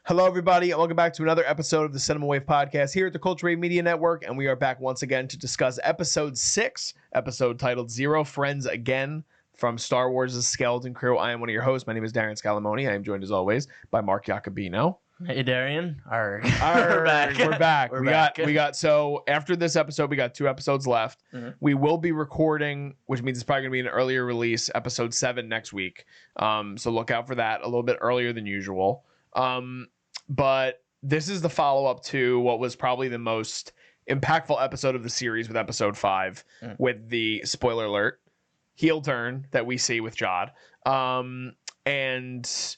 Hello, everybody, and welcome back to another episode of the Cinema Wave Podcast here at the Culture Wave Media Network, and we are back once again to discuss Episode 6, episode titled Zero Friends Again, from Star Wars' Skeleton Crew. I am one of your hosts. My name is Darian Scalamoni. I am joined, as always, by Mark Jacobino. Hey, Darian. Arg. We're back. We got. So after this episode, we got 2 episodes left. Mm-hmm. We will be recording, which means it's probably going to be an earlier release, episode 7 next week. So look out for that a little bit earlier than usual. But this is the follow-up to what was probably the most impactful episode of the series with episode 5, with the, spoiler alert, heel turn that we see with Jod. And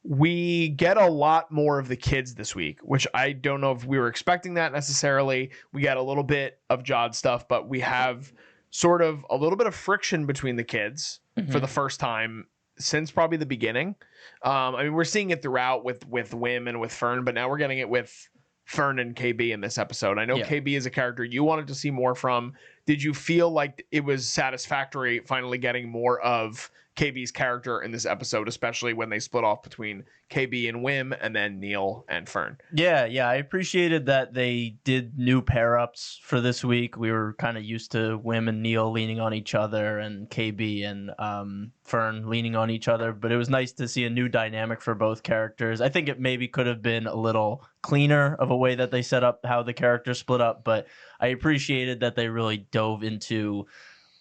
we get a lot more of the kids this week, which I don't know if we were expecting that necessarily. We got a little bit of Jod stuff, but we have sort of a little bit of friction between the kids for the first time since probably the beginning. I mean, we're seeing it throughout with Wim and with Fern, but now we're getting it with Fern and KB in this episode. I know KB is a character you wanted to see more from. Did you feel like it was satisfactory finally getting more of KB's character in this episode, especially when they split off between KB and Wim and then Neil and Fern? Yeah, I appreciated that they did new pair-ups for this week. We were kind of used to Wim and Neil leaning on each other and KB and Fern leaning on each other, but it was nice to see a new dynamic for both characters. I think it maybe could have been a little cleaner of a way that they set up how the characters split up, but I appreciated that they really dove into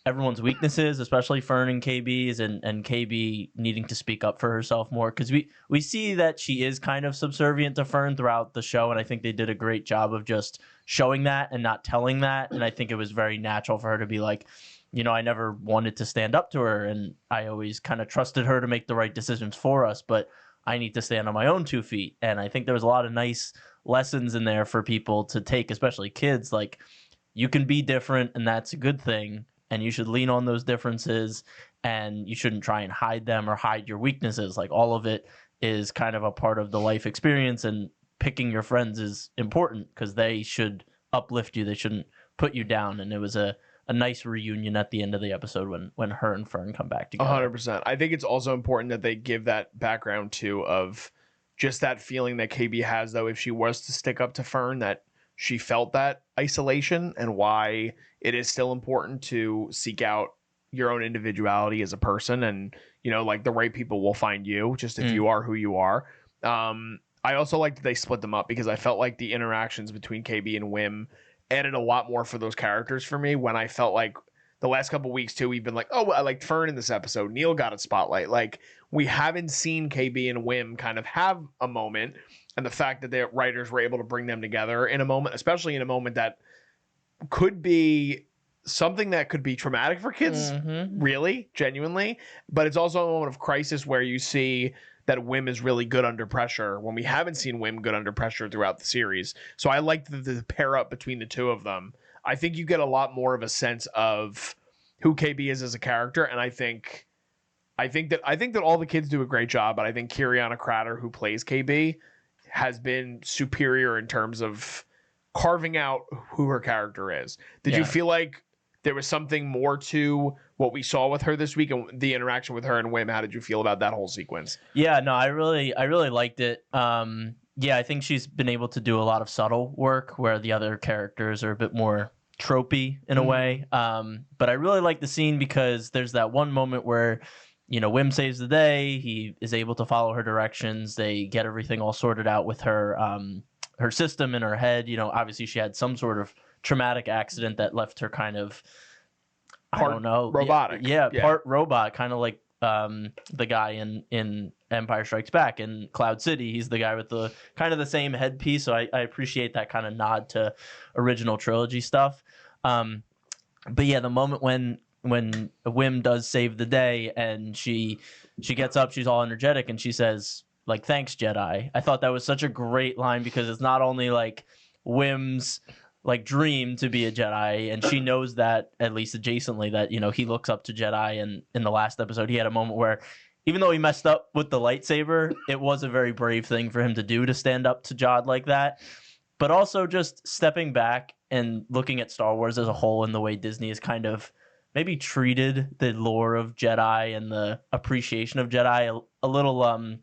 everyone's weaknesses, especially Fern and KB's, and KB needing to speak up for herself more, because we see that she is kind of subservient to Fern throughout the show, and I think they did a great job of just showing that and not telling that, and I think it was very natural for her to be like, you know, I never wanted to stand up to her, and I always kind of trusted her to make the right decisions for us, but I need to stand on my own 2 feet, and I think there was a lot of nice lessons in there for people to take, especially kids, like, you can be different, and that's a good thing, and you should lean on those differences, and you shouldn't try and hide them or hide your weaknesses. Like, all of it is kind of a part of the life experience, and picking your friends is important because they should uplift you. They shouldn't put you down. And it was a nice reunion at the end of the episode when her and Fern come back together. 100%. I think it's also important that they give that background too of just that feeling that KB has, though, if she was to stick up to Fern, that she felt that isolation, and why it is still important to seek out your own individuality as a person. And, you know, like, the right people will find you just if you are who you are. I also like that they split them up, because I felt like the interactions between KB and Wim added a lot more for those characters for me, when I felt like the last couple weeks too, we've been like, oh, I liked Fern in this episode. Neil got a spotlight. Like, we haven't seen KB and Wim kind of have a moment. And the fact that the writers were able to bring them together in a moment, especially in a moment that could be something that could be traumatic for kids, really, genuinely. But it's also a moment of crisis where you see that Wim is really good under pressure, when we haven't seen Wim good under pressure throughout the series. So I like the pair up between the two of them. I think you get a lot more of a sense of who KB is as a character, and I think that all the kids do a great job, but I think Kiriana Crater, who plays KB, has been superior in terms of carving out who her character is. Did you feel like there was something more to what we saw with her this week, and the interaction with her and Wim? How did you feel about that whole sequence? Yeah, no, I really liked it. I think she's been able to do a lot of subtle work where the other characters are a bit more tropey in a way. But I really like the scene because there's that one moment where, you know, Wim saves the day. He is able to follow her directions. They get everything all sorted out with her her system in her head. You know, obviously she had some sort of traumatic accident that left her kind of, I don't know, robotic. Part robot, kind of like the guy in Empire Strikes Back in Cloud City. He's the guy with the kind of the same headpiece. So I appreciate that kind of nod to original trilogy stuff. But yeah, the moment when Wim does save the day and she gets up, she's all energetic, and she says, like, thanks, Jedi. I thought that was such a great line, because it's not only like Wim's like dream to be a Jedi, and she knows that, at least adjacently, that, you know, he looks up to Jedi. And in the last episode, he had a moment where, even though he messed up with the lightsaber, it was a very brave thing for him to do, to stand up to Jod like that. But also just stepping back and looking at Star Wars as a whole, and the way Disney has kind of maybe treated the lore of Jedi and the appreciation of Jedi a little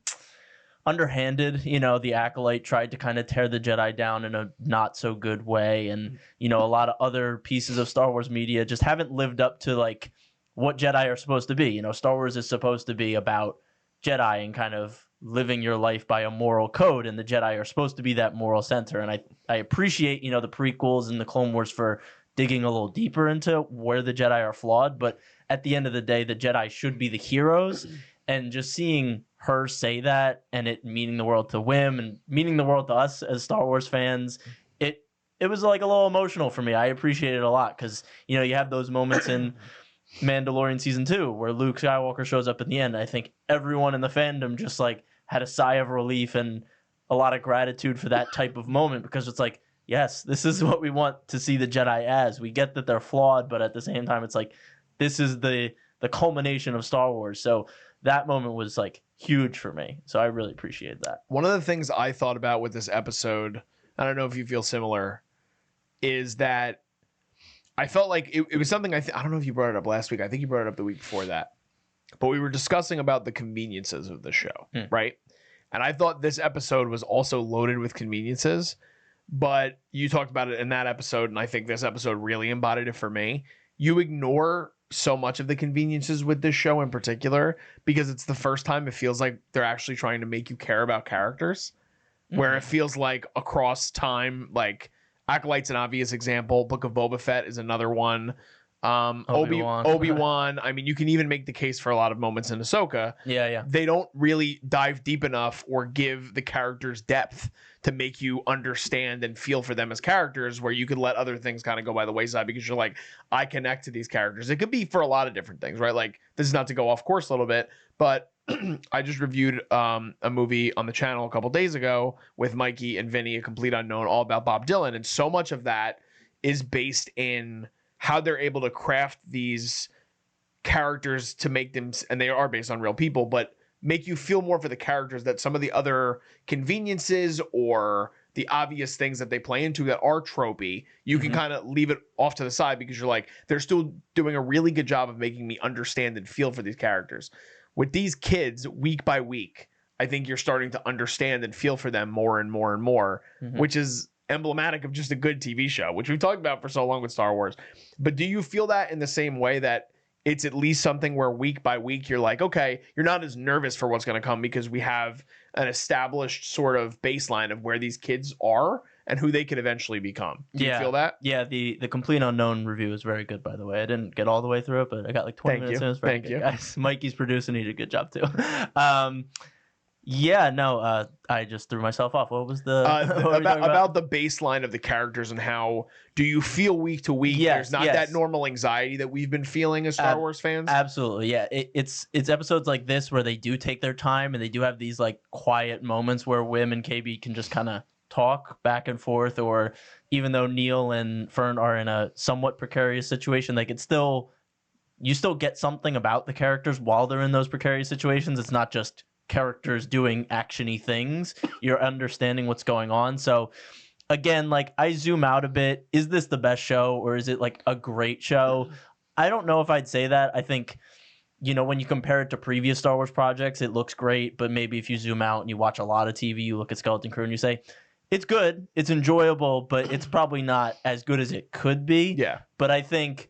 underhanded. The Acolyte tried to kind of tear the Jedi down in a not so good way, and a lot of other pieces of Star Wars media just haven't lived up to like what Jedi are supposed to be. Star Wars is supposed to be about Jedi and kind of living your life by a moral code, and the Jedi are supposed to be that moral center. And I appreciate the prequels and the Clone Wars for digging a little deeper into where the Jedi are flawed, but at the end of the day, the Jedi should be the heroes. And just seeing her say that and it meaning the world to Wim and meaning the world to us as Star Wars fans, it was like a little emotional for me. I appreciate it a lot because, you have those moments in Mandalorian Season 2 where Luke Skywalker shows up at the end. I think everyone in the fandom just like had a sigh of relief and a lot of gratitude for that type of moment because it's like, yes, this is what we want to see the Jedi as. We get that they're flawed, but at the same time, it's like, this is the culmination of Star Wars. So that moment was like huge for me. So I really appreciate that. One of the things I thought about with this episode, I don't know if you feel similar, is that I felt like it was something I don't know if you brought it up last week. I think you brought it up the week before that. But we were discussing about the conveniences of the show, right? And I thought this episode was also loaded with conveniences, but you talked about it in that episode, and I think this episode really embodied it for me. You ignore so much of the conveniences with this show in particular because it's the first time it feels like they're actually trying to make you care about characters, where it feels like across time, like Acolyte's an obvious example. Book of Boba Fett is another one. Obi-Wan. I mean, you can even make the case for a lot of moments in Ahsoka. Yeah. They don't really dive deep enough or give the characters depth to make you understand and feel for them as characters, where you could let other things kind of go by the wayside because you're like, I connect to these characters. It could be for a lot of different things, right? Like, this is not to go off course a little bit, but I just reviewed a movie on the channel a couple days ago with Mikey and Vinny, A Complete Unknown, all about Bob Dylan. And so much of that is based in how they're able to craft these characters to make them, and they are based on real people, but make you feel more for the characters that some of the other conveniences or the obvious things that they play into that are tropey, you can kind of leave it off to the side because you're like, they're still doing a really good job of making me understand and feel for these characters. With these kids, week by week, I think you're starting to understand and feel for them more and more and more, which is emblematic of just a good TV show, which we've talked about for so long with Star Wars. But do you feel that in the same way that it's at least something where week by week you're like, okay, you're not as nervous for what's going to come because we have an established sort of baseline of where these kids are and who they could eventually become? Do you feel that? Yeah, the Complete Unknown review is very good, by the way. I didn't get all the way through it, but I got like 20 minutes in. It was very good, guys. Mikey's producing. He did a good job too. I just threw myself off. What was the about the baseline of the characters and how do you feel week to week? There's not that normal anxiety that we've been feeling as Star Wars fans. Absolutely, yeah. It's episodes like this where they do take their time and they do have these like quiet moments where Wim and KB can just kind of talk back and forth, or even though Neil and Fern are in a somewhat precarious situation, they could still get something about the characters while they're in those precarious situations. It's not just characters doing actiony things. You're understanding what's going on. So again, like, I zoom out a bit. Is this the best show, or is it like a great show? I don't know if I'd say that. I think, when you compare it to previous Star Wars projects, it looks great. But maybe if you zoom out and you watch a lot of TV, you look at Skeleton Crew and you say, it's good, it's enjoyable, but it's probably not as good as it could be. Yeah. But I think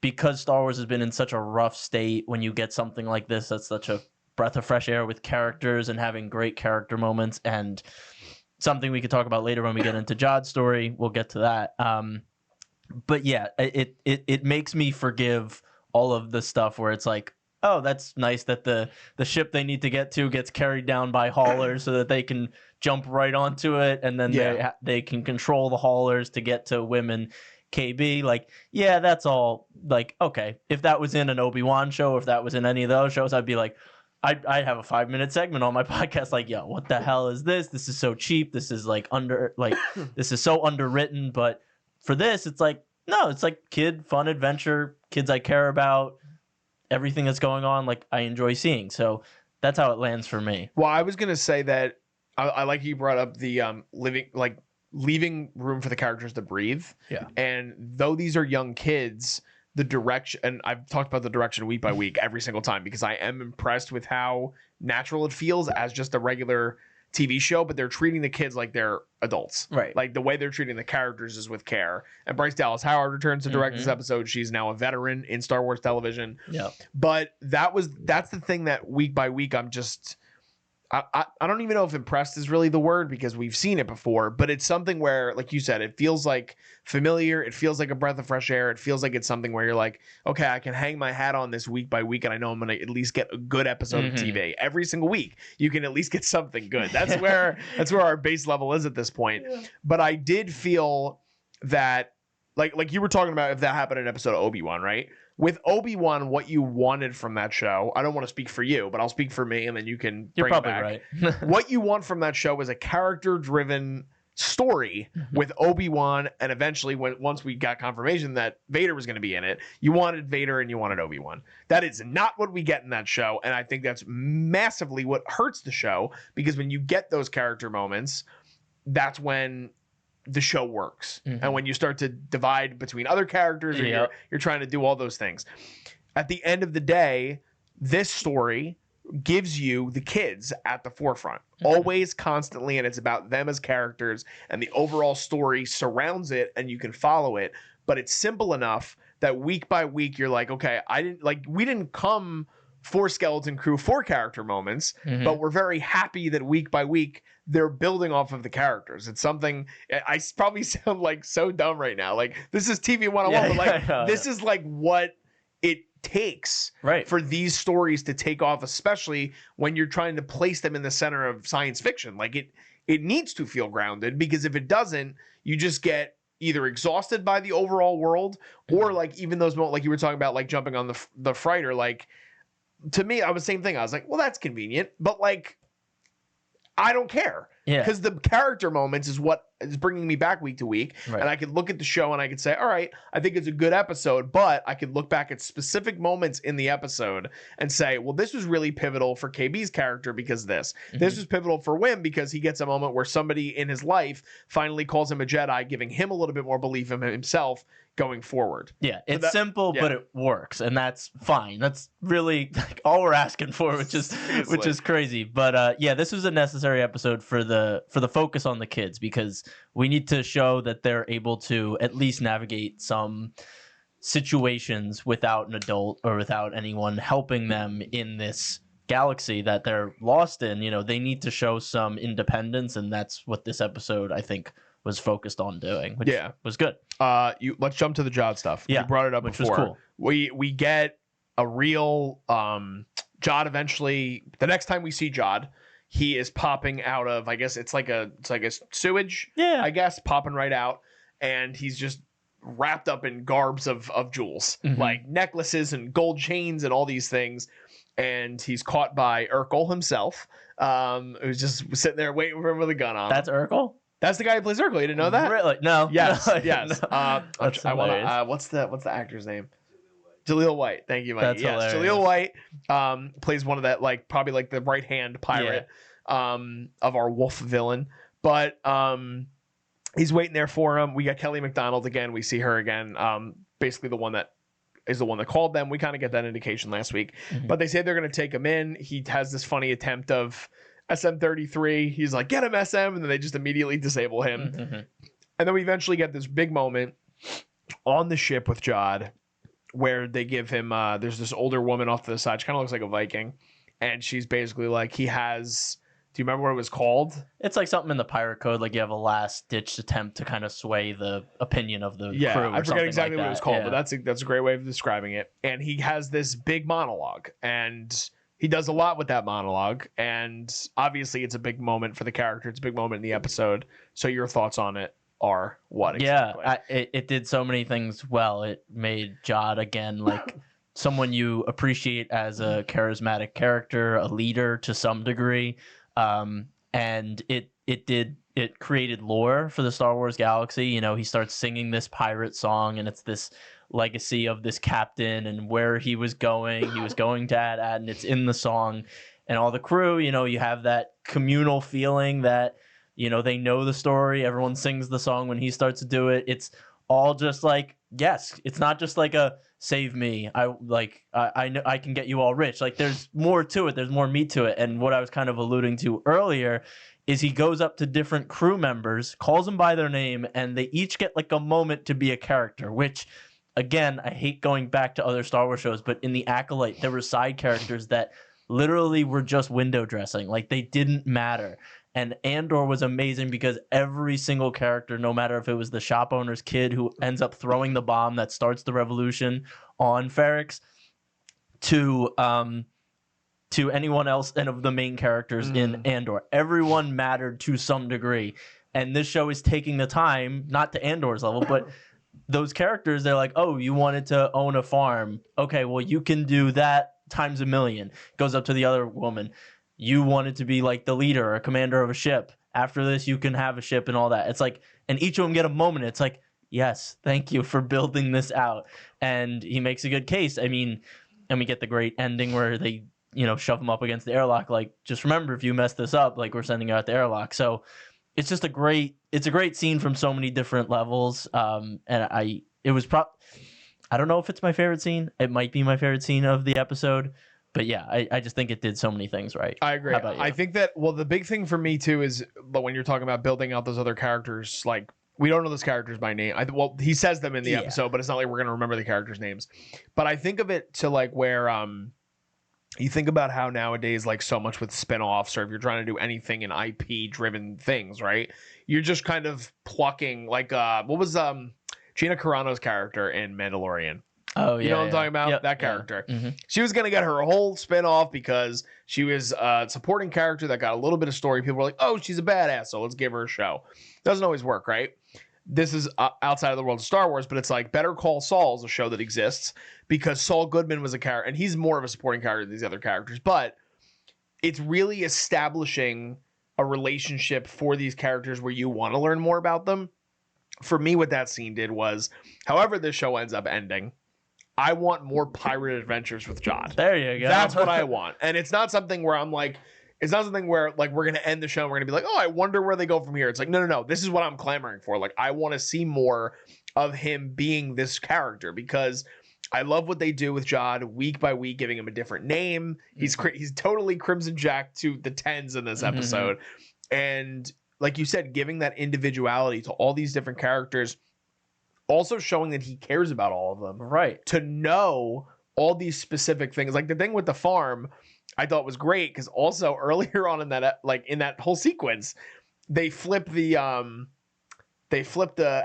because Star Wars has been in such a rough state, when you get something like this, that's such a breath of fresh air with characters and having great character moments, and something we could talk about later when we get into Jod's story. We'll get to that. But yeah, it makes me forgive all of the stuff where it's like, oh, that's nice that the ship they need to get to gets carried down by haulers so that they can jump right onto it, and then they can control the haulers to get to Wim and KB. Like, yeah, that's all. Like, okay, if that was in an Obi-Wan show, if that was in any of those shows, I'd be like, I'd have a 5-minute segment on my podcast like, yo, what the hell is this? This is so cheap. This is this is so underwritten. But for this, it's like, no, it's like kid fun adventure, kids I care about, everything that's going on, like, I enjoy seeing. So that's how it lands for me. Well, I was gonna say that I like you brought up the leaving room for the characters to breathe. Yeah. And though these are young kids, the direction, and I've talked about the direction week by week every single time because I am impressed with how natural it feels as just a regular TV show, but they're treating the kids like they're adults. Right. Like the way they're treating the characters is with care. And Bryce Dallas Howard returns to direct this episode. She's now a veteran in Star Wars television. Yeah. But that's the thing that week by week I'm just I don't even know if impressed is really the word because we've seen it before, but it's something where, like you said, it feels like familiar. It feels like a breath of fresh air. It feels like it's something where you're like, okay, I can hang my hat on this week by week, and I know I'm going to at least get a good episode of TV every single week. You can at least get something good. That's where our base level is at this point. Yeah. But I did feel that, like you were talking about, if that happened in an episode of Obi-Wan, right? With Obi-Wan, what you wanted from that show, I don't want to speak for you, but I'll speak for me, and then you can bring it back. You're probably right. What you want from that show was a character-driven story with Obi-Wan, and eventually, once we got confirmation that Vader was going to be in it, you wanted Vader and you wanted Obi-Wan. That is not what we get in that show, and I think that's massively what hurts the show, because when you get those character moments, that's when the show works. And when you start to divide between other characters, or you're trying to do all those things. At the end of the day, this story gives you the kids at the forefront, always, constantly, and it's about them as characters, and the overall story surrounds it, and you can follow it. But it's simple enough that week by week, you're like, okay, we didn't come for Skeleton Crew for character moments, but we're very happy that week by week they're building off of the characters. It's something, I probably sound like so dumb right now. Like, this is TV 101, but this is like what it takes for these stories to take off, especially when you're trying to place them in the center of science fiction. Like, it needs to feel grounded, because if it doesn't, you just get either exhausted by the overall world, or like even those moments, like you were talking about, like jumping on the freighter, like, to me, I was the same thing. I was like, well, that's convenient, but like, I don't care. Yeah. Because the character moments is what is bringing me back week to week. Right. And I could look at the show and I could say, all right, I think it's a good episode, but I could look back at specific moments in the episode and say, well, this was really pivotal for KB's character because this. This was pivotal for Wim because he gets a moment where somebody in his life finally calls him a Jedi, giving him a little bit more belief in himself going forward. Yeah, it's simple, but it works, and that's fine. That's really like all we're asking for, which is crazy. But this was a necessary episode for the focus on the kids, because we need to show that they're able to at least navigate some situations without an adult or without anyone helping them in this galaxy that they're lost in. You know, they need to show some independence, and that's what this episode, I think, was focused on doing, which was good. Let's jump to the Jod stuff. You brought it up which before. Was cool. We get a real Jod eventually. The next time we see Jod, he is popping out of, I guess it's like a sewage. Yeah, I guess, popping right out, and he's just wrapped up in garbs of jewels, like necklaces and gold chains and all these things. And he's caught by Urkel himself, who's just sitting there waiting for him with a gun on. That's Urkel? That's the guy who plays Urkel. You didn't know that? Really? No. Yes. Yes. No. What's the actor's name? Jaleel White. Thank you, Mike. That's hilarious. Jaleel White plays one of that, like, probably like the right hand pirate of our wolf villain. But he's waiting there for him. We got Kelly MacDonald again. We see her again. Basically the one that called them. We kind of get that indication last week. But they say they're going to take him in. He has this funny attempt of SM-33. He's like, get him, SM, and then they just immediately disable him. And then we eventually get this big moment on the ship with Jod where they give him there's this older woman off to the side. She kind of looks like a Viking, and she's basically like, do you remember what it was called? It's like something in the pirate code, like you have a last-ditch attempt to kind of sway the opinion of the crew. I forget exactly what it was called, but that's a great way of describing it. And he has this big monologue, and he does a lot with that monologue, and obviously it's a big moment for the character. It's a big moment in the episode. So your thoughts on it are what exactly? Yeah, it did so many things well. It made Jod, again, like someone you appreciate as a charismatic character, a leader to some degree. And it created lore for the Star Wars galaxy. You know, he starts singing this pirate song, and it's this legacy of this captain and where he was going to at, and it's in the song. And all the crew, you know, you have that communal feeling that, you know, they know the story. Everyone sings the song when he starts to do it. It's all just like, yes, it's not just like a save me. I know I can get you all rich. Like there's more to it. There's more meat to it. And what I was kind of alluding to earlier is he goes up to different crew members, calls them by their name, and they each get like a moment to be a character, which again, I hate going back to other Star Wars shows, but in The Acolyte, there were side characters that literally were just window dressing. Like they didn't matter. And Andor was amazing because every single character, no matter if it was the shop owner's kid who ends up throwing the bomb that starts the revolution on Ferrix, to anyone else and of the main characters in Andor, everyone mattered to some degree. And this show is taking the time, not to Andor's level, but those characters, they're like, oh, you wanted to own a farm. Okay, well, you can do that times a million. Goes up to the other woman. You wanted to be like the leader or commander of a ship. After this, you can have a ship and all that. It's like, and each of them get a moment. It's like, yes, thank you for building this out. And he makes a good case. I mean, and we get the great ending where they, shove him up against the airlock. Like, just remember, if you mess this up, like we're sending you out the airlock. So it's just a great scene from so many different levels. And I don't know if it's my favorite scene. It might be my favorite scene of the episode. But yeah, I just think it did so many things right. I agree. I think that, the big thing for me too is, but when you're talking about building out those other characters, like we don't know those characters by name. He says them in the episode, but it's not like we're going to remember the characters' names. But I think of it to like where you think about how nowadays, like so much with spinoffs, or if you're trying to do anything in IP driven things, right? You're just kind of plucking like what was Gina Carano's character in Mandalorian? Oh, yeah. You know what I'm talking about? Yep, that character. Yeah. Mm-hmm. She was going to get her whole spin-off because she was a supporting character that got a little bit of story. People were like, oh, she's a badass, so let's give her a show. Doesn't always work, right? This is outside of the world of Star Wars, but it's like Better Call Saul is a show that exists because Saul Goodman was a character, and he's more of a supporting character than these other characters, but it's really establishing a relationship for these characters where you want to learn more about them. For me, what that scene did was, however this show ends up ending, I want more pirate adventures with Jod. There you go. That's what I want. And it's not something where I'm like, it's not something where like we're going to end the show and we're going to be like, oh, I wonder where they go from here. It's like, no. This is what I'm clamoring for. Like, I want to see more of him being this character because I love what they do with Jod week by week, giving him a different name. He's totally Crimson Jack to the tens in this episode. And like you said, giving that individuality to all these different characters, also showing that he cares about all of them. Right. To know all these specific things. Like the thing with the farm, I thought was great because also earlier on in that whole sequence, they flip the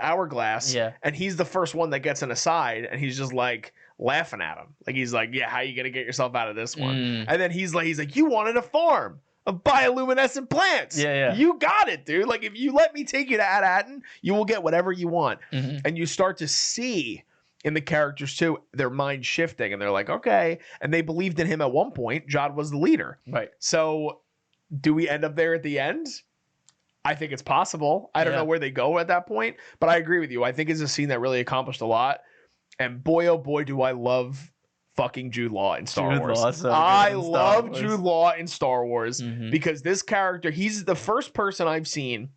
hourglass. Yeah. And he's the first one that gets an aside and he's just like laughing at him. Like he's like, yeah, how you gonna get yourself out of this one? And then he's like, you wanted a farm of bioluminescent plants. Yeah. You got it, dude. Like, if you let me take you to Ad-Atten, you will get whatever you want. And you start to see in the characters, too, their mind shifting. And they're like, okay. And they believed in him at one point. Jod was the leader. Right. So, do we end up there at the end? I think it's possible. I don't know where they go at that point. But I agree with you. I think it's a scene that really accomplished a lot. And boy, oh boy, do I love fucking Jude Law in Star Wars. I love Jude Law in Star Wars because this character, he's the first person I've seen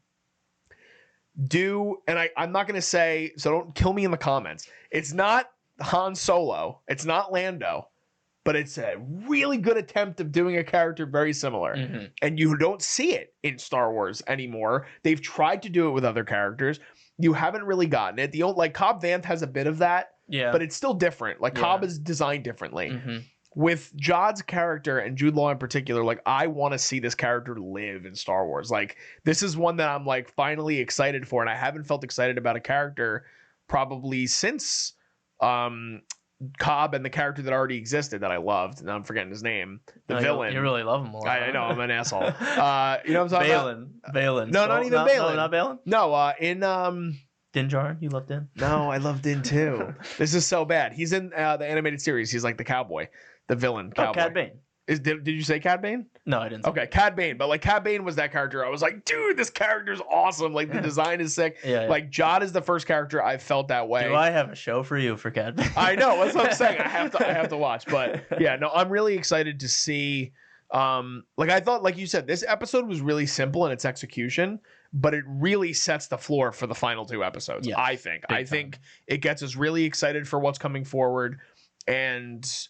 do, and I'm not going to say, so don't kill me in the comments. It's not Han Solo. It's not Lando, but it's a really good attempt of doing a character very similar. And you don't see it in Star Wars anymore. They've tried to do it with other characters. You haven't really gotten it. Like Cobb Vanth has a bit of that. Yeah. But it's still different. Like Cobb is designed differently. With Jod's character and Jude Law in particular, like I want to see this character live in Star Wars. Like this is one that I'm like finally excited for, and I haven't felt excited about a character probably since Cobb and the character that already existed that I loved. Now I'm forgetting his name. The villain. You really love him a lot. I know, I'm an asshole. You know what I'm talking about? Balin. No, not even Balin. No, not Balin? No, in Din Djarin? You love Din? No, I love Din too. This is so bad. He's in the animated series. He's like the cowboy, the villain cowboy. Oh, Cad Bane. Did you say Cad Bane? No, I didn't. Okay, Cad Bane. But like Cad Bane was that character. I was like, dude, this character's awesome. Like the design is sick. Like Jod is the first character I felt that way. Do I have a show for you for Cad Bane? I know. That's what I'm saying. I have to watch. But yeah, no, I'm really excited to see. Like I thought, like you said, this episode was really simple in its execution, but it really sets the floor for the final 2 episodes. Yes, I think it gets us really excited for what's coming forward, and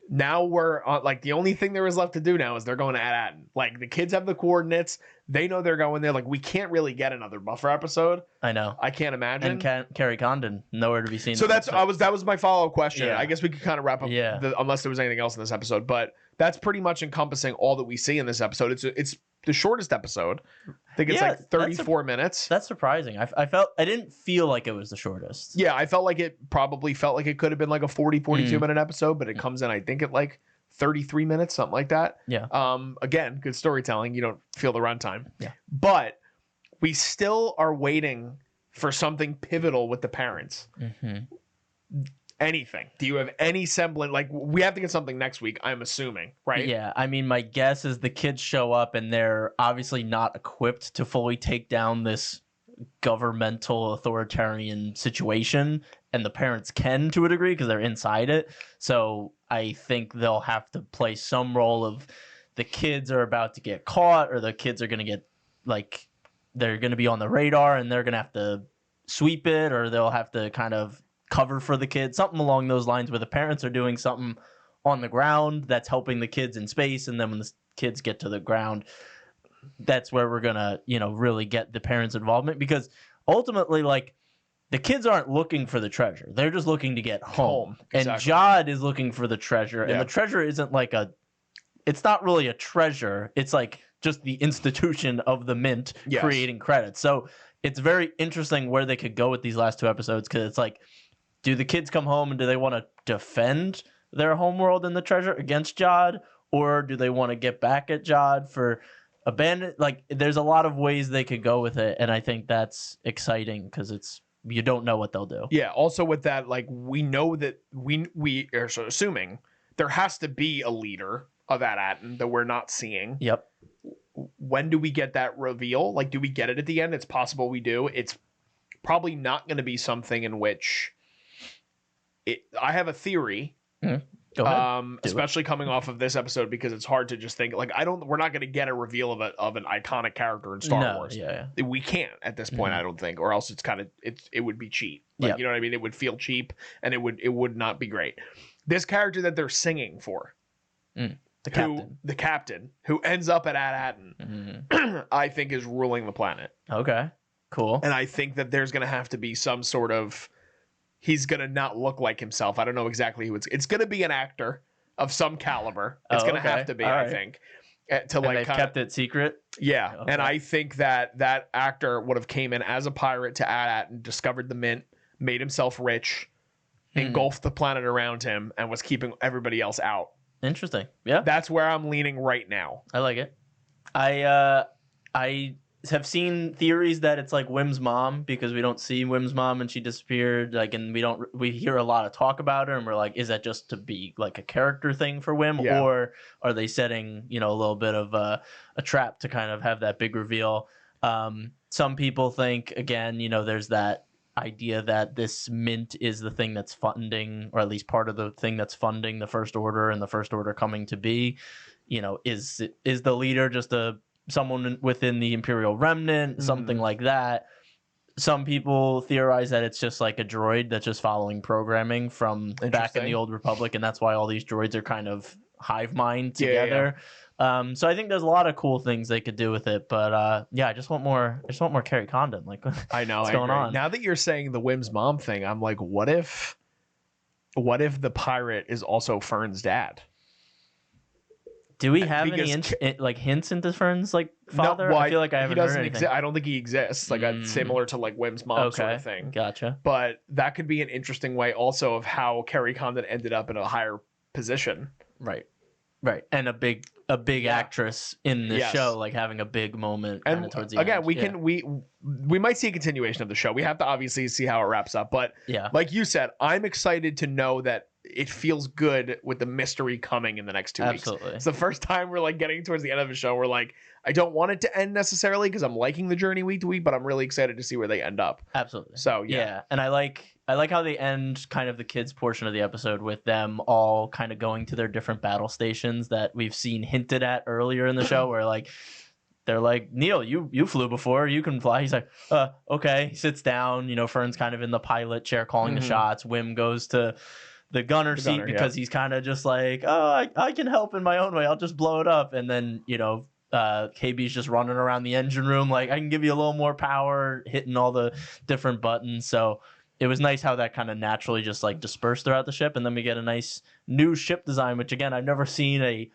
now we're on, like, the only thing there is left to do now is they're going to Atten. Like, the kids have the coordinates, they know they're going there. Like, we can't really get another buffer episode. I know. I can't imagine. And Kerry Condon, nowhere to be seen. So that was my follow-up question. Yeah. I guess we could kind of wrap up unless there was anything else in this episode, but that's pretty much encompassing all that we see in this episode. It's the shortest episode. I think it's like 34 minutes. That's surprising. I didn't feel like it was the shortest. Yeah, I felt like it could have been like a 42 minute episode, but it comes in, I think, at like 33 minutes, something like that. Yeah. Again, good storytelling. You don't feel the runtime. Yeah. But we still are waiting for something pivotal with the parents. Mm-hmm. Anything? Do you have any semblance? Like, we have to get something next week, I'm assuming, right? Yeah, I mean, my guess is the kids show up and they're obviously not equipped to fully take down this governmental authoritarian situation, and the parents can to a degree because they're inside it. So I think they'll have to play some role of the kids are about to get caught, or the kids are going to get, like, they're going to be on the radar and they're going to have to sweep it, or they'll have to kind of cover for the kids, something along those lines, where the parents are doing something on the ground that's helping the kids in space, and then when the kids get to the ground, that's where we're gonna really get the parents' involvement, because ultimately, like, the kids aren't looking for the treasure, they're just looking to get home. Exactly. And Jod is looking for the treasure, and Yeah. the treasure isn't like it's not really a treasure, it's like just the institution of the mint creating credits. So it's very interesting where they could go with these last 2 episodes, because it's like, do the kids come home and do they want to defend their homeworld and the treasure against Jod, or do they want to get back at Jod for abandon? Like, there's a lot of ways they could go with it, and I think that's exciting because you don't know what they'll do. Yeah. Also, with that, like, we know that we are so assuming there has to be a leader of Atten that we're not seeing. Yep. When do we get that reveal? Like, do we get it at the end? It's possible we do. It's probably not going to be something in which I have a theory. Mm-hmm. Go ahead. Especially coming off of this episode, because it's hard to just think, like, we're not going to get a reveal of an iconic character in Star Wars. Yeah. We can't at this point, I don't think, or else it's kind of it would be cheap. Like, you know what I mean? It would feel cheap, and it would not be great. This character that they're singing for, the captain who ends up at Atten, I think is ruling the planet. Okay, cool. And I think that there's going to have to be some sort of, he's going to not look like himself. I don't know exactly who it's going to be, an actor of some caliber. It's going to have to be, I think. To, like, they've kept it secret. Yeah. Okay. And I think that actor would have came in as a pirate to Atten, discovered the mint, made himself rich, engulfed the planet around him, and was keeping everybody else out. Interesting. Yeah. That's where I'm leaning right now. I like it. I have seen theories that it's like Wim's mom, because we don't see Wim's mom and she disappeared. Like, and we hear a lot of talk about her, and we're like, is that just to be like a character thing for Wim, or are they setting a little bit of a trap to kind of have that big reveal? Some people think, again, there's that idea that this mint is the thing that's funding, or at least part of the thing that's funding the First Order, and the First Order coming to be. Is the leader just someone within the Imperial Remnant, something like that? Some people theorize that it's just like a droid that's just following programming from back in the Old Republic, and that's why all these droids are kind of hive mind together. So I think there's a lot of cool things they could do with it, but I just want more Kerry Condon. Like, I know what's going on now that you're saying the Wim's mom thing. I'm like, what if the pirate is also Fern's dad? Do we have any hints into Fern's father? No, well, I feel like I haven't heard anything. I don't think he exists. Like, similar to like Wim's mom sort of thing. Gotcha. But that could be an interesting way also of how Kerry Condon ended up in a higher position. Right. And a big actress in the show, like having a big moment kind of towards the end. Again, we might see a continuation of the show. We have to obviously see how it wraps up. But like you said, I'm excited to know that it feels good with the mystery coming in the next 2 weeks. Absolutely. It's the first time we're like getting towards the end of the show. We're like, I don't want it to end necessarily because I'm liking the journey week to week, but I'm really excited to see where they end up. Absolutely. So yeah. And I like how they end kind of the kids portion of the episode with them all kind of going to their different battle stations that we've seen hinted at earlier in the show, where like they're like, Neil, you flew before, you can fly. He's like, okay. He sits down. Fern's kind of in the pilot chair calling the shots. Wim goes to the gunner seat because he's kind of just like, oh, I can help in my own way. I'll just blow it up. And then, KB's just running around the engine room like, I can give you a little more power, hitting all the different buttons. So it was nice how that kind of naturally just like dispersed throughout the ship. And then we get a nice new ship design, which again, I've never seen a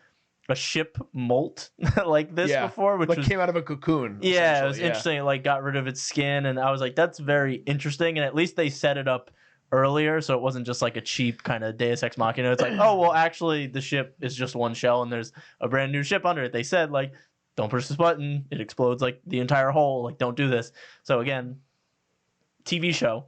ship molt like this before, which came out of a cocoon. Yeah, it was interesting. It like got rid of its skin, and I was like, that's very interesting. And at least they set it up earlier, so it wasn't just like a cheap kind of Deus Ex Machina. It's like, oh well, actually the ship is just one shell, and there's a brand new ship under it. They said like, don't push this button, it explodes like the entire hull. Like, don't do this. So again, TV show,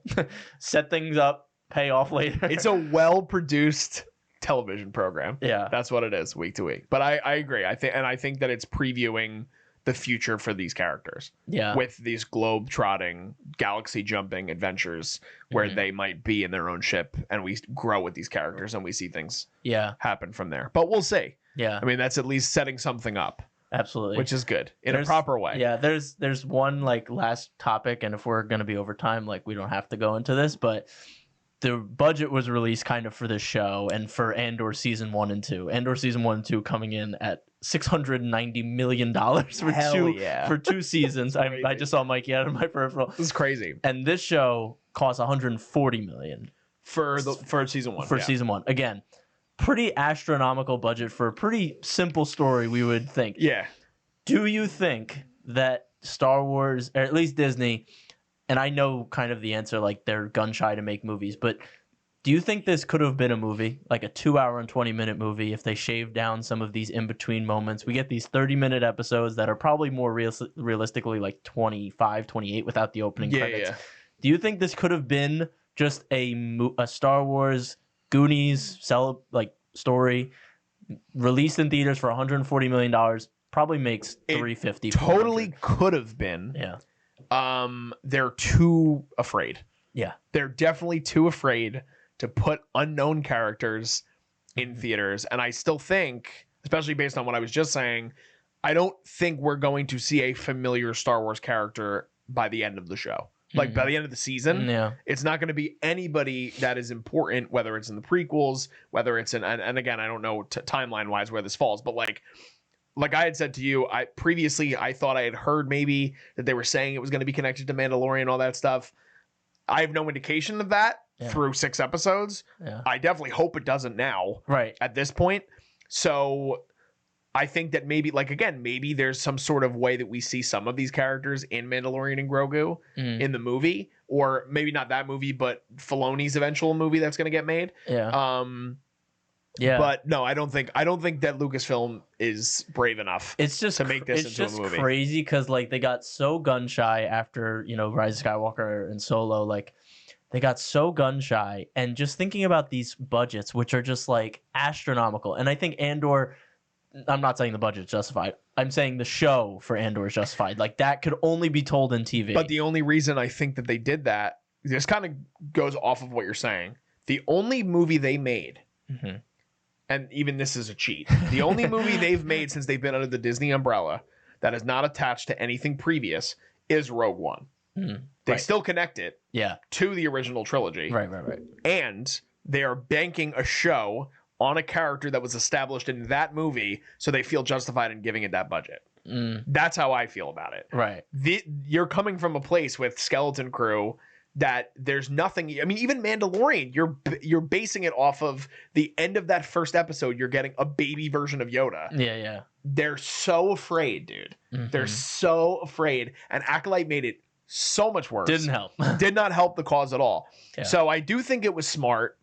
set things up, pay off later. It's a well-produced television program. Yeah, that's what it is week to week. But I agree. I think that it's previewing the future for these characters. Yeah, with these globe trotting, galaxy jumping adventures where they might be in their own ship, and we grow with these characters and we see things happen from there. But we'll see. Yeah, I mean, that's at least setting something up. Absolutely, which is good in a proper way. Yeah, there's one like last topic, and if we're gonna be over time, like we don't have to go into this, but the budget was released kind of for this show and for Andor season 1 and 2. Andor season 1 and 2 coming in at $690 million for two seasons. I just saw Mikey out of my peripheral. This is crazy. And this show cost $140 million for season 1. For season 1, again, pretty astronomical budget for a pretty simple story, we would think. Yeah. Do you think that Star Wars, or at least Disney, and I know kind of the answer, like they're gun shy to make movies, but do you think this could have been a movie, like a 2-hour and 20-minute movie, if they shaved down some of these in-between moments? We get these 30-minute episodes that are probably more realistically like 25, 28 without the opening credits. Yeah. Do you think this could have been just a Star Wars Goonies story released in theaters for $140 million? Probably makes $350. Totally could have been. Yeah. They're too afraid. Yeah. They're definitely too afraid to put unknown characters in theaters. And I still think, especially based on what I was just saying, I don't think we're going to see a familiar Star Wars character by the end of the show. Like by the end of the season, it's not going to be anybody that is important, whether it's in the prequels, whether it's in, and again, I don't know timeline wise where this falls, but like I had said to you, I thought I had heard maybe that they were saying it was going to be connected to Mandalorian and all that stuff. I have no indication of that through 6 episodes. Yeah. I definitely hope it doesn't now. Right. At this point. So I think that maybe there's some sort of way that we see some of these characters in Mandalorian and Grogu in the movie, or maybe not that movie, but Filoni's eventual movie that's going to get made. Yeah. Yeah, but no, I don't think that Lucasfilm is brave enough. It's just to make this into a movie. It's just crazy because like they got so gun shy after Rise of Skywalker and Solo. Like they got so gun shy, and just thinking about these budgets, which are just like astronomical. And I think Andor. I'm not saying the budget's justified. I'm saying the show for Andor is justified. Like that could only be told in TV. But the only reason I think that they did that, this kind of goes off of what you're saying. The only movie they made. Mm-hmm. And even this is a cheat. The only movie they've made since they've been under the Disney umbrella that is not attached to anything previous is Rogue One. They still connect it to the original trilogy. Right. And they are banking a show on a character that was established in that movie, so they feel justified in giving it that budget. That's how I feel about it. Right. You're coming from a place with Skeleton Crew that there's nothing. I mean, even Mandalorian, you're basing it off of the end of that first episode. You're getting a baby version of Yoda. Yeah. They're so afraid, dude. They're so afraid, and Acolyte made it so much worse. Didn't help. Did not help the cause at all. Yeah. So I do think it was smart.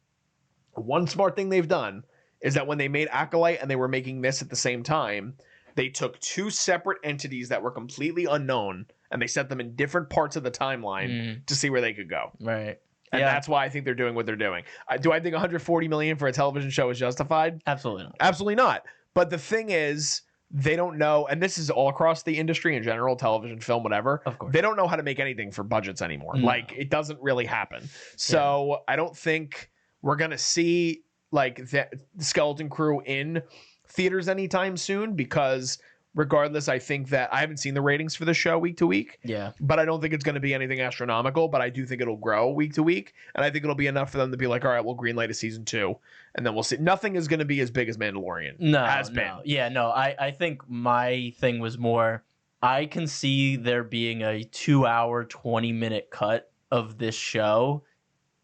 One smart thing they've done is that when they made Acolyte and they were making this at the same time, they took 2 separate entities that were completely unknown and they set them in different parts of the timeline to see where they could go. Right. And that's why I think they're doing what they're doing. Do I think $140 million for a television show is justified? Absolutely not. Absolutely not. But the thing is, they don't know, and this is all across the industry in general, television, film, whatever. Of course. They don't know how to make anything for budgets anymore. No. Like, it doesn't really happen. So I don't think we're going to see like the Skeleton Crew in theaters anytime soon, because regardless, I think that I haven't seen the ratings for the show week to week. Yeah. But I don't think it's going to be anything astronomical, but I do think it'll grow week to week. And I think it'll be enough for them to be like, all right, we'll greenlight a season 2. And then we'll see. Nothing is going to be as big as Mandalorian has been. Yeah, no. I think my thing was more, I can see there being a 2-hour, 20-minute cut of this show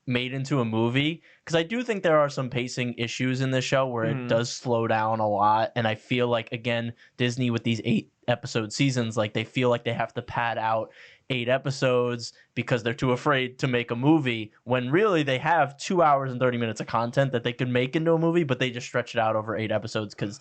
made into a movie, because I do think there are some pacing issues in this show where it does slow down a lot, and I feel like, again, Disney with these 8-episode seasons, like they feel like they have to pad out 8 episodes because they're too afraid to make a movie, when really they have 2 hours and 30 minutes of content that they could make into a movie, but they just stretch it out over 8 episodes because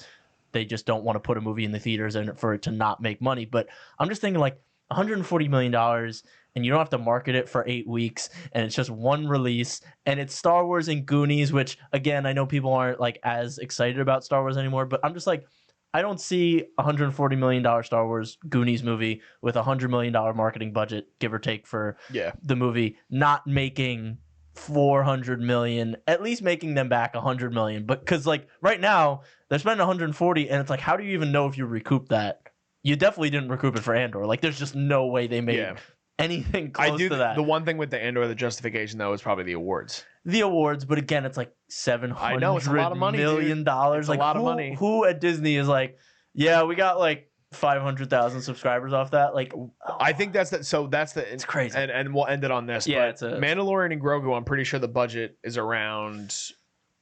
they just don't want to put a movie in the theaters and for it to not make money. But I'm just thinking, like, $140 million, and you don't have to market it for 8 weeks, and it's just one release, and it's Star Wars and Goonies, which, again, I know people aren't like as excited about Star Wars anymore, but I'm just like, I don't see a $140 million Star Wars Goonies movie with a $100 million marketing budget, give or take, for the movie, not making $400 million, at least making them back $100 million. But because, like, right now they're spending 140, and it's like, how do you even know if you recoup that? You definitely didn't recoup it for Andor. Like, there's just no way they made anything close to that. The one thing with the Andor, the justification, though, is probably the awards. The awards, but again, it's like $700 million. It's like, a lot of money. Who at Disney is like, yeah, we got like 500,000 subscribers off that? Like, I think it's crazy. And we'll end it on this. Yeah, but Mandalorian and Grogu, I'm pretty sure the budget is around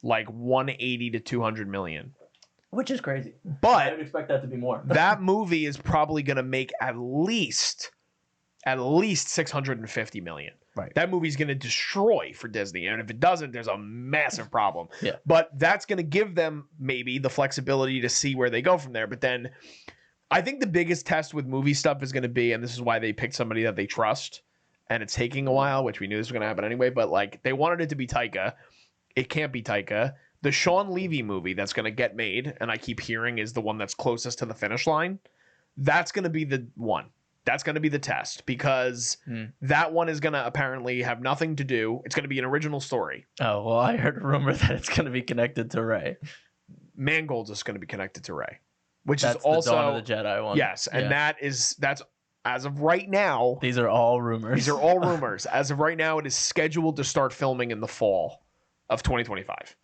like 180 to 200 million. Which is crazy. But I would expect that to be more. That movie is probably going to make at least 650 million. Right. That movie's going to destroy for Disney. And if it doesn't, there's a massive problem. Yeah. But that's going to give them maybe the flexibility to see where they go from there. But then I think the biggest test with movie stuff is going to be, and this is why they picked somebody that they trust, and it's taking a while, which we knew this was going to happen anyway, but like they wanted it to be Taika. It can't be Taika. The Sean Levy movie that's going to get made, and I keep hearing is the one that's closest to the finish line, that's going to be the one. That's going to be the test, because that one is going to apparently have nothing to do. It's going to be an original story. Oh, well, I heard a rumor that it's going to be connected to Rey. Mangold's is going to be connected to Rey, which that's is also the Dawn of the Jedi one. Yes, and that's as of right now. These are all rumors. These are all rumors. As of right now, it is scheduled to start filming in the fall of 2025.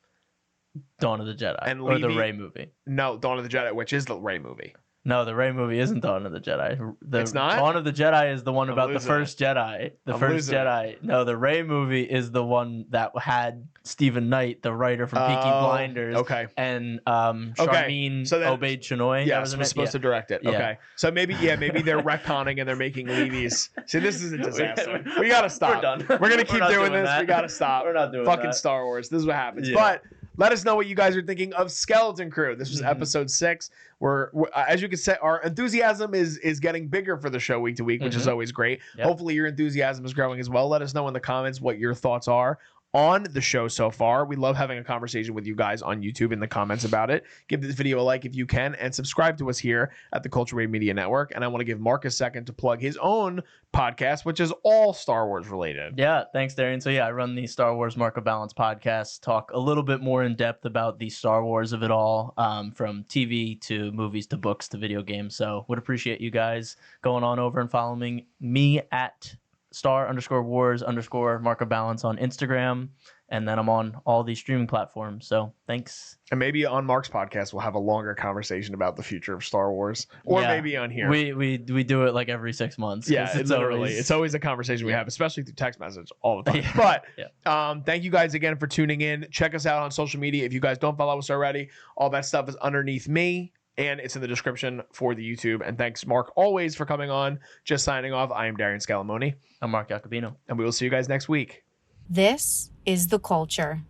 Dawn of the Jedi, or the Rey movie. No, Dawn of the Jedi, which is the Rey movie. No, the Rey movie isn't Dawn of the Jedi. It's not? Dawn of the Jedi is the one about the first Jedi. The first Jedi. No, the Rey movie is the one that had Stephen Knight, the writer from Peaky Blinders. Okay. And Charmin Obaid Chinoy. Yes, was supposed to direct it. Yeah. Okay. So maybe they're retconning and they're making Levy's. See, this is a disaster. We got to stop. We're done. We're going to keep doing this. We got to stop. We're not doing Fucking that. Star Wars. This is what happens. Yeah. But let us know what you guys are thinking of Skeleton Crew. This was episode 6. We're as you can say, our enthusiasm is getting bigger for the show week to week, which is always great. Yep. Hopefully your enthusiasm is growing as well. Let us know in the comments what your thoughts are on the show so far. We love having a conversation with you guys on YouTube in the comments about it. Give this video a like if you can, and subscribe to us here at the Culture Wave Media Network. And I want to give Mark a second to plug his own podcast, which is all Star Wars related. Yeah, thanks, Darian. So yeah, I run the Star Wars Mark of Balance podcast, talk a little bit more in depth about the Star Wars of it all, from TV to movies to books to video games. So would appreciate you guys going on over and following me at *_wars_ Mark of Balance on Instagram, and then I'm on all these streaming platforms. So thanks. And maybe on Mark's podcast we'll have a longer conversation about the future of Star Wars, or maybe on here. We do it like every 6 months. Yeah, it's always a conversation we have, especially through text message all the time. Yeah. But thank you guys again for tuning in. Check us out on social media if you guys don't follow us already. All that stuff is underneath me, and it's in the description for the YouTube. And thanks, Mark, always for coming on. Just signing off, I am Darian Scalamoni. I'm Mark Jacobino. And we will see you guys next week. This is The Culture.